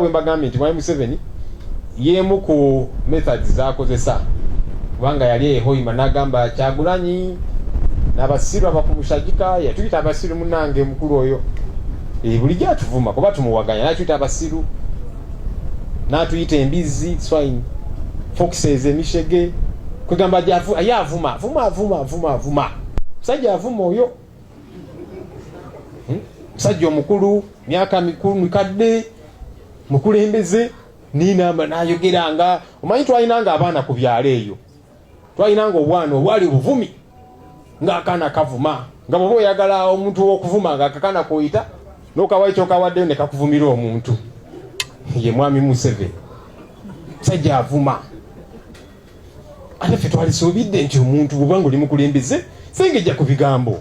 Bagambye nti Mwami Museveni yemu ku methods zakozesa kubanga yali ehoima n'agamba Kyagulanyi n'abasiru abakumushagika yatuyita abasiru munange mukulu oyo bulijjo atuvuma kuba tumuwaganya n'atuyita abasiru n'atuyita embizi swine foxes emishege kwegamba yavuma musajja avuma oyo musajja omukulu myaka mikulu mikadde mukulembeze ninamba nayogeranga omanyi twalinanga abaana ku byalo eyo twalinanga obwana obwali buvumi ng'akaana kavuma nga bw'oba oyagala omuntu w'okuvuma ng'akakaana kuyita n'okawayo kyokawaddeyo ne kakuvumira omuntu ye Mwami Museveni musajja avuma ate ffe twalisuubidde nti omuntu bw'oba ng'oli mukulembeze sengejja ku bigambo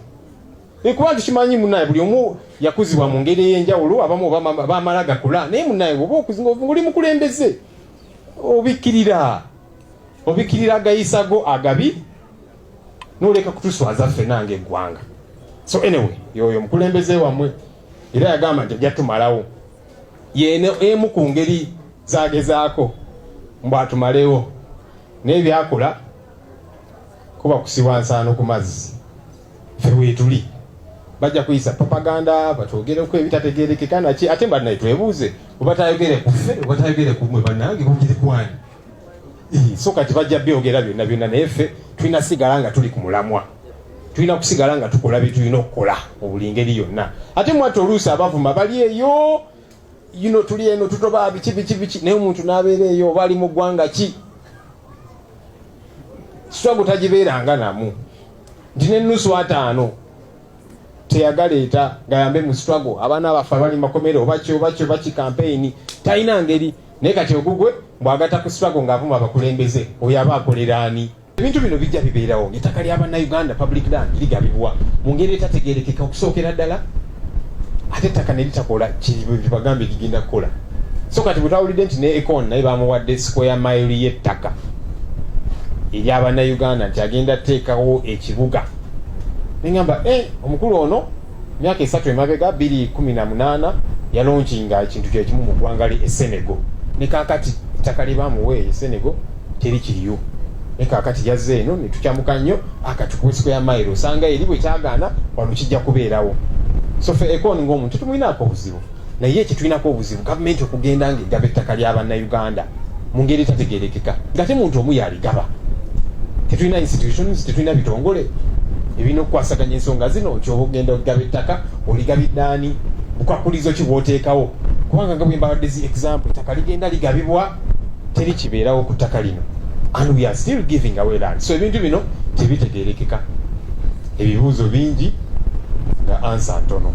kuba tukimanyi munnaye buli omu yakuzibwa mu ngeri ey'enjawulo abamu bamala gakula naye munnaye bw'oba okuzinga oli mukulembeze obikkirira agayisago agabi n'oleka kutuswaza ffe nange eggwanga. So anyway yoyo mukulembeze wammwe era yagamba nti ajja tumalawo yeene emu ku ngeri zagezaako mbw atumalewo naye byakola kuba kusibwa nsaano ku mazzi ffe weetuli bajja kuyisa propaganda batwogereko ebitategerekeka naki ate mba naye twebuuze oba tayogere ku ffe oba tayogere ku mmwe bannange kugire kwani so kati bajja byogera byonna naye ffe tulina sigala nga tuli ku mulamwa tulina kusigala nga tukola bye tulina okukola obuli ngeri yonna ate mwate oluusi abavuma bali eyo tuli eno tutoba biki naye omuntu n'abeera eyo oba ali mu ggwanga ki struggle tagibeeranga namu nti n'ennusu 5 teyagaleeta gayambe mu struggle abaana abafe abali makomero obaki campaign talina ngeri naye kati ogugwe bw'agata ku struggle ng'avuma abakulembeze oyo aba akolera ani. Ebintu bino bijja bibeerawo ettaka ly'Abannayuganda public land ligabibwa mu ngeri etategeerekeka okusookera ddala ate ettaka ne litakola kibagambye ligenda kukola. So kati bwe twawulidde nti ne Econ naye bamuwadde square mile y'ettaka ery'Abannayuganda nti agenda teekawo ekibuga nengamba omukulu ono myaka 3 emabega 2018 yalonkinga ekintu kyekimu mu ggwanga lye Senegal ne kaakati ettaka lye bamuwe e Senegal teri kiriyo ne kaakati yazze eno ne tukyamuka nnyo akatukwesiko ya mailo osanga eri bwe kyagaana wano kijja kubeerawo. So ffe Econ ng'omuntu tumulinaako obuzibu naye ekitulinako obuzibu gavumenti okugenda ng'egaba ettaka ly'Abannayuganda mu ngeri etategeerekeka nga te muntu omu yaligaba tetulina institutions tetulina bitongole ebino okukwasaganya ensonga zino kyoba ogenda okugaba ettaka oligabiddaani bukwakulizo ki bw'oteekawo kubanga nga bwe mbadde zi example ettaka ligenda ligabibwa teri kibeerawo ku ttaka lino and we are still giving away land. So ebintu bino tebitegeerekeka ebibuuzo bingi nga ansa ntono.